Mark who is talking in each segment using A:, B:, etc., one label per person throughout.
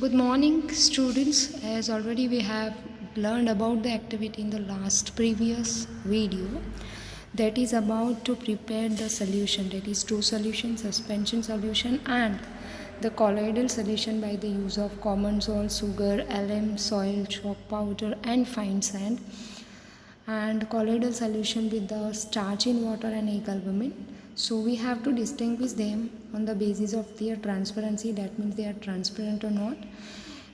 A: Good morning, students. As already we have learned about the activity in the last previous video, that is about to prepare the solution, that is true solution, suspension solution, and the colloidal solution by the use of common salt, sugar, alum, soil, chalk powder, and fine sand, and colloidal solution with the starch in water and egg albumin. So we have to distinguish them on the basis of their transparency, that means they are transparent or not,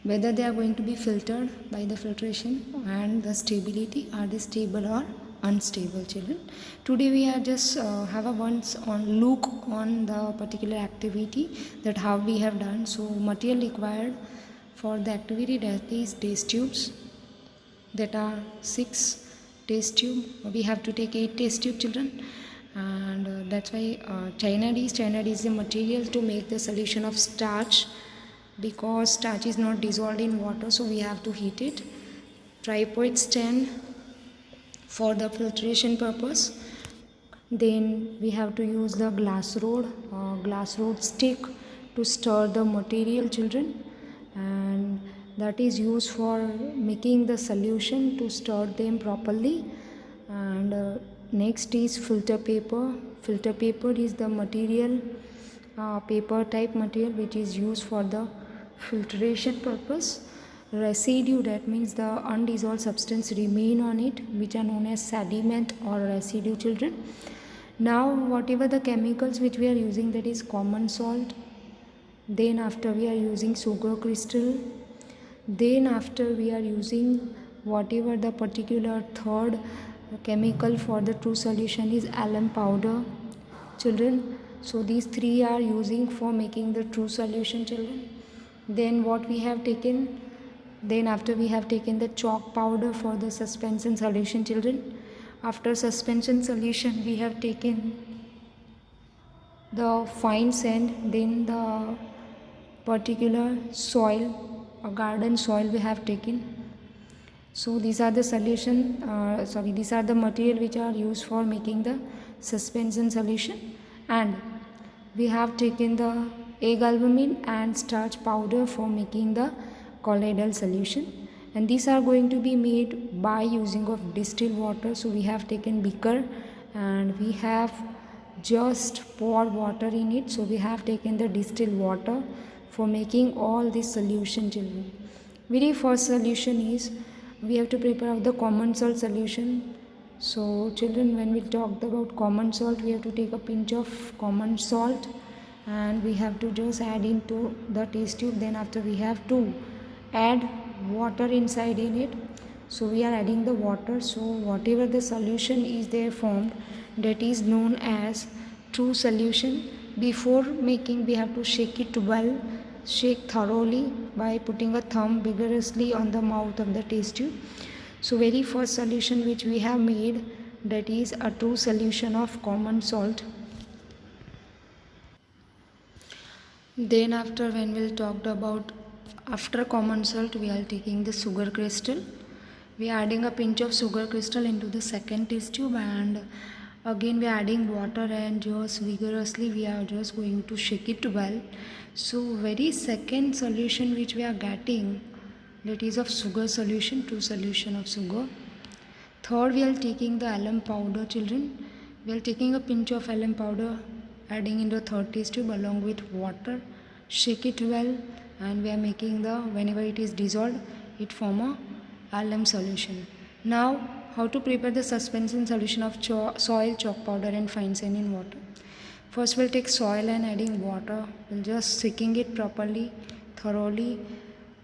A: whether they are going to be filtered by the filtration, and the stability, are they stable or unstable, children. Today we are just have a once on look on the particular activity, that how we have done. So material required for the activity, that is test tubes, that are 6 test tube. We have to take 8 test tube, children, and that's why cyanide is the material to make the solution of starch, because starch is not dissolved in water, so we have to heat it. Tripod stand for the filtration purpose. Then we have to use the glass rod stick to stir the material, children, and that is used for making the solution to stir them properly. And next is filter paper. Filter paper is the material, paper type material, which is used for the filtration purpose. Residue, that means the undissolved substance remain on it, which are known as sediment or residue, children. Now whatever the chemicals which we are using, that is common salt, then after we are using sugar crystal, then after we are using whatever the particular third chemical for the true solution is alum powder, children. So these three are using for making the true solution, children. Then what we have taken, then after we have taken the chalk powder for the suspension solution, children. After suspension solution we have taken the fine sand, then the particular soil, a garden soil we have taken. So these are the these are the material which are used for making the suspension solution. And we have taken the egg albumin and starch powder for making the colloidal solution, and these are going to be made by using of distilled water. So we have taken beaker and we have just poured water in it. So we have taken the distilled water for making all this solution, children. Very first solution is we have to prepare of the common salt solution. So children, when we talked about common salt, we have to take a pinch of common salt and we have to just add into the test tube. Then after we have to add water inside in it. So we are adding the water. So whatever the solution is there formed, that is known as true solution. Before making, we have to shake it well, shake thoroughly by putting a thumb vigorously on the mouth of the test tube. So very first solution which we have made, that is a true solution of common salt. Then after, when we'll talked about after common salt, we are taking the sugar crystal. We are adding a pinch of sugar crystal into the second test tube, and again we are adding water and just vigorously we are just going to shake it well. So very second solution which we are getting, that is of sugar solution, true solution of sugar. Third, we are taking the alum powder, children. We are taking a pinch of alum powder, adding into the third test tube along with water, shake it well, and we are making the, whenever it is dissolved, it form a alum solution. Now how to prepare the suspension solution of soil, chalk powder and fine sand in water. First we'll take soil and adding water. We'll just shaking it properly, thoroughly.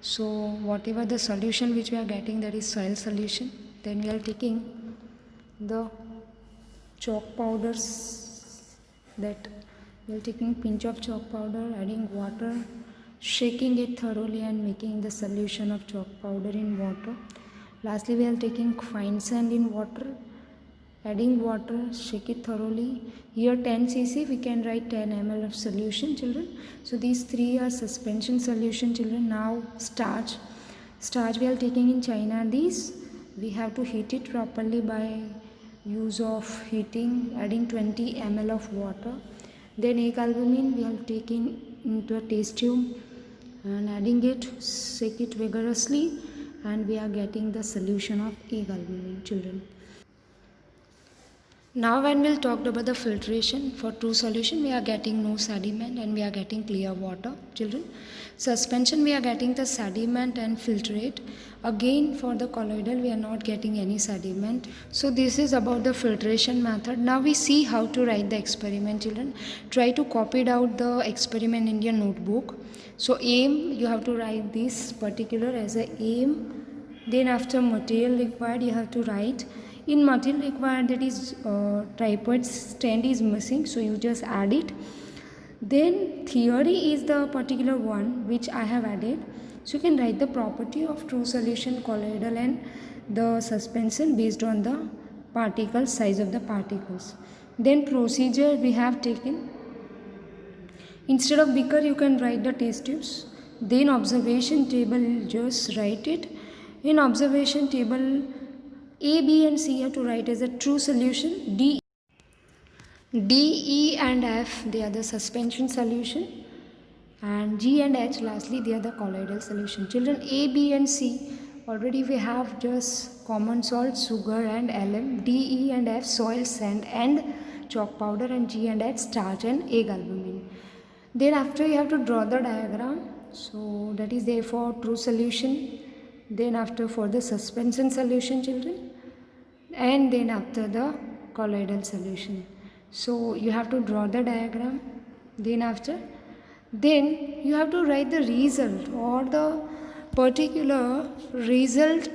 A: So whatever the solution which we are getting, that is soil solution. Then we are taking the chalk powders, that we are taking pinch of chalk powder, adding water, shaking it thoroughly and making the solution of chalk powder in water. Lastly, we are taking fine sand in water, adding water, shake it thoroughly. Here 10 cc, we can write 10 ml of solution, children. So these three are suspension solution, children. Now starch we are taking in China. These we have to heat it properly by use of heating, adding 20 ml of water. Then egg albumin we are taking into a test tube, and adding it, shake it vigorously, and we are getting the solution of egg albumin, children. Now when we'll talk about the filtration, for true solution we are getting no sediment and we are getting clear water, children. Suspension we are getting the sediment and filtrate. Again for the colloidal we are not getting any sediment. So this is about the filtration method. Now we see how to write the experiment, children. Try to copy it out the experiment in your notebook. So aim, you have to write this particular as a aim. Then after material required you have to write. In material required, that is tripod stand is missing, so you just add it. Then theory is the particular one which I have added. So you can write the property of true solution, colloidal and the suspension based on the particle size of the particles. Then procedure we have taken. Instead of beaker you can write the test tubes. Then observation table, just write it. In observation table, A, B and C have to write as a true solution. D, E and F, they are the suspension solution. And G and H lastly, they are the colloidal solution. Children, A, B and C, already we have just common salt, sugar and LM. D, E and F, soil, sand and chalk powder. And G and H, starch and egg albumin. Then after you have to draw the diagram. So that is there for true solution. Then after for the suspension solution, children, and then after the colloidal solution. So you have to draw the diagram. Then you have to write the result or the particular result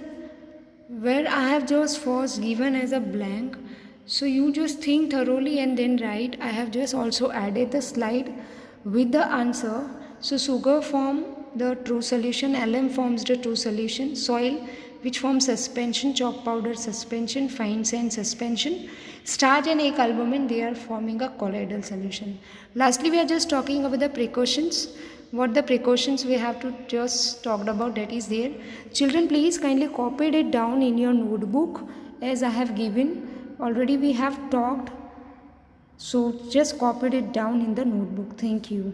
A: where I have just first given as a blank. So you just think thoroughly and then write. I have just also added the slide with the answer. So sugar form the true solution, LM forms the true solution, soil which forms suspension, chalk powder suspension, fine sand suspension, starch and egg albumin, they are forming a colloidal solution. Lastly we are just talking about the precautions. What the precautions we have to just talked about, that is there. Children, please kindly copy it down in your notebook as I have given. Already we have talked. So just copy it down in the notebook. Thank you.